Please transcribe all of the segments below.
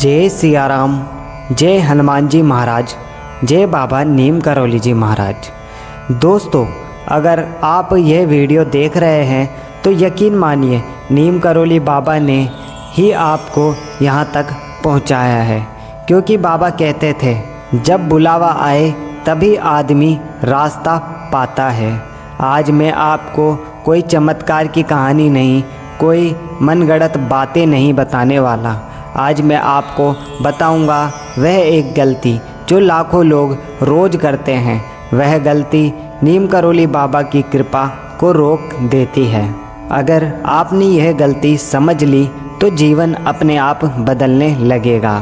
जय सिया राम, जय हनुमान जी महाराज, जय बाबा नीम करौली जी महाराज। दोस्तों, अगर आप यह वीडियो देख रहे हैं तो यकीन मानिए नीम करौली बाबा ने ही आपको यहाँ तक पहुँचाया है, क्योंकि बाबा कहते थे जब बुलावा आए तभी आदमी रास्ता पाता है। आज मैं आपको कोई चमत्कार की कहानी नहीं, कोई मनगढ़ंत बातें नहीं बताने वाला। आज मैं आपको बताऊंगा वह एक गलती जो लाखों लोग रोज़ करते हैं। वह गलती नीम करौली बाबा की कृपा को रोक देती है। अगर आपने यह गलती समझ ली तो जीवन अपने आप बदलने लगेगा।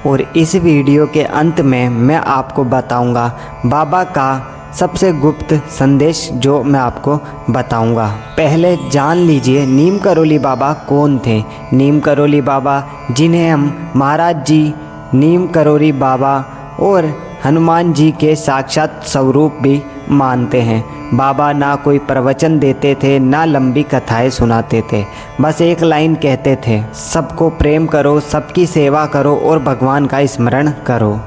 और इस वीडियो के अंत में मैं आपको बताऊंगा बाबा का सबसे गुप्त संदेश जो मैं आपको बताऊंगा। पहले जान लीजिए नीम करौली बाबा कौन थे। नीम करौली बाबा, जिन्हें हम महाराज जी, नीम करौली बाबा और हनुमान जी के साक्षात स्वरूप भी मानते हैं। बाबा ना कोई प्रवचन देते थे, ना लंबी कथाएं सुनाते थे। बस एक लाइन कहते थे, सबको प्रेम करो, सबकी सेवा करो और भगवान का स्मरण करो।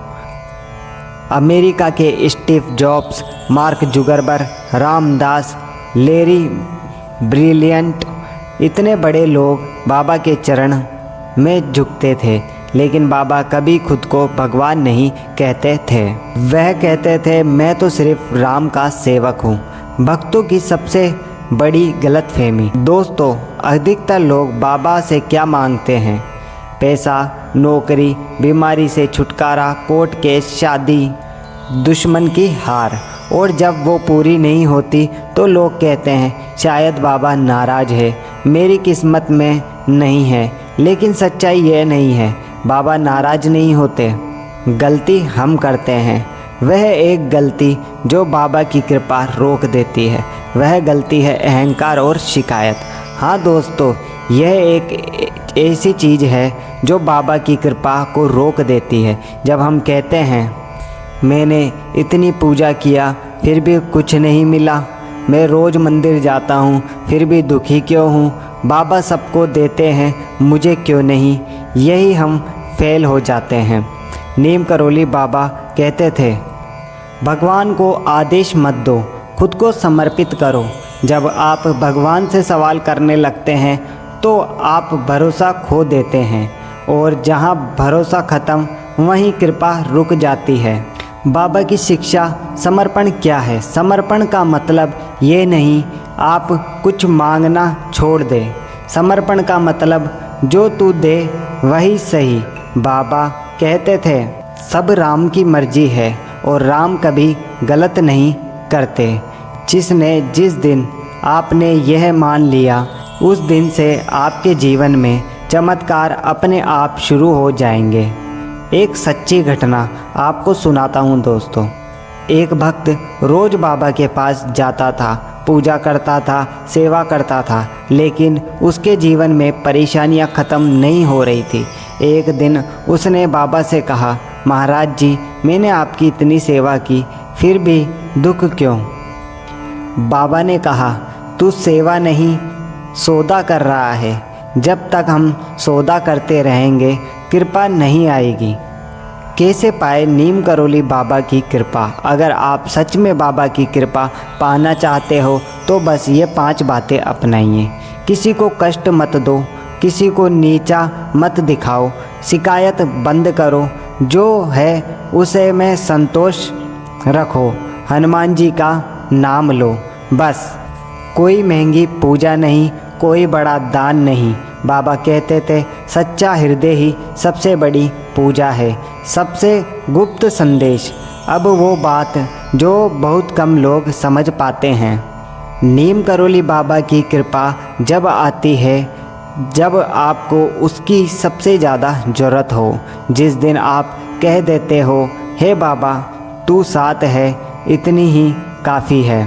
अमेरिका के Steve Jobs, Mark Zuckerberg, Ramdas, Larry Brilliant, इतने बड़े लोग बाबा के चरण में झुकते थे, लेकिन बाबा कभी खुद को भगवान नहीं कहते थे। वह कहते थे मैं तो सिर्फ राम का सेवक हूँ। भक्तों की सबसे बड़ी गलतफहमी। दोस्तों, अधिकतर लोग बाबा से क्या मांगते हैं? पैसा, नौकरी, बीमारी से छुटकारा, कोर्ट केस, शादी, दुश्मन की हार। और जब वो पूरी नहीं होती तो लोग कहते हैं शायद बाबा नाराज है, मेरी किस्मत में नहीं है। लेकिन सच्चाई यह नहीं है, बाबा नाराज नहीं होते। गलती हम करते हैं। वह एक गलती जो बाबा की कृपा रोक देती है, वह गलती है अहंकार और शिकायत। हाँ दोस्तों, यह एक ऐसी चीज़ है जो बाबा की कृपा को रोक देती है। जब हम कहते हैं मैंने इतनी पूजा किया फिर भी कुछ नहीं मिला, मैं रोज़ मंदिर जाता हूँ फिर भी दुखी क्यों हूँ, बाबा सबको देते हैं मुझे क्यों नहीं, यही हम फेल हो जाते हैं। नीम करौली बाबा कहते थे भगवान को आदेश मत दो, खुद को समर्पित करो। जब आप भगवान से सवाल करने लगते हैं तो आप भरोसा खो देते हैं, और जहाँ भरोसा ख़त्म वहीं कृपा रुक जाती है। बाबा की शिक्षा समर्पण क्या है? समर्पण का मतलब ये नहीं आप कुछ मांगना छोड़ दे। समर्पण का मतलब जो तू दे वही सही। बाबा कहते थे सब राम की मर्जी है और राम कभी गलत नहीं करते। जिस दिन आपने यह मान लिया उस दिन से आपके जीवन में चमत्कार अपने आप शुरू हो जाएंगे। एक सच्ची घटना आपको सुनाता हूँ दोस्तों। एक भक्त रोज़ बाबा के पास जाता था, पूजा करता था, सेवा करता था, लेकिन उसके जीवन में परेशानियाँ ख़त्म नहीं हो रही थी। एक दिन उसने बाबा से कहा, महाराज जी, मैंने आपकी इतनी सेवा की फिर भी दुख क्यों? बाबा ने कहा, तू सेवा नहीं सौदा कर रहा है। जब तक हम सौदा करते रहेंगे कृपा नहीं आएगी। कैसे पाए नीम करौली बाबा की कृपा? अगर आप सच में बाबा की कृपा पाना चाहते हो तो बस ये 5 बातें अपनाइए। किसी को कष्ट मत दो, किसी को नीचा मत दिखाओ, शिकायत बंद करो, जो है उसे में संतोष रखो, हनुमान जी का नाम लो। बस कोई महंगी पूजा नहीं, कोई बड़ा दान नहीं। बाबा कहते थे सच्चा हृदय ही सबसे बड़ी पूजा है। सबसे गुप्त संदेश, अब वो बात जो बहुत कम लोग समझ पाते हैं। नीम करौली बाबा की कृपा जब आती है जब आपको उसकी सबसे ज़्यादा ज़रूरत हो। जिस दिन आप कह देते हो हे बाबा तू साथ है, इतनी ही काफ़ी है,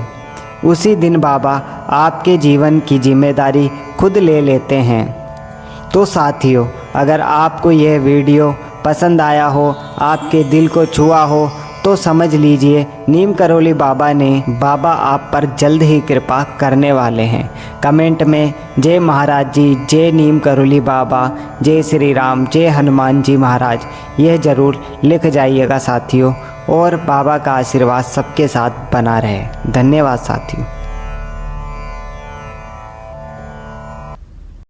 उसी दिन बाबा आपके जीवन की जिम्मेदारी खुद ले लेते हैं। तो साथियों, अगर आपको यह वीडियो पसंद आया हो, आपके दिल को छुआ हो, तो समझ लीजिए नीम करौली बाबा आप पर जल्द ही कृपा करने वाले हैं। कमेंट में जय महाराज जी, जय नीम करौली बाबा, जय श्री राम, जय हनुमान जी महाराज यह ज़रूर लिख जाइएगा साथियों। और बाबा का आशीर्वाद सबके साथ बना रहे। धन्यवाद साथियों।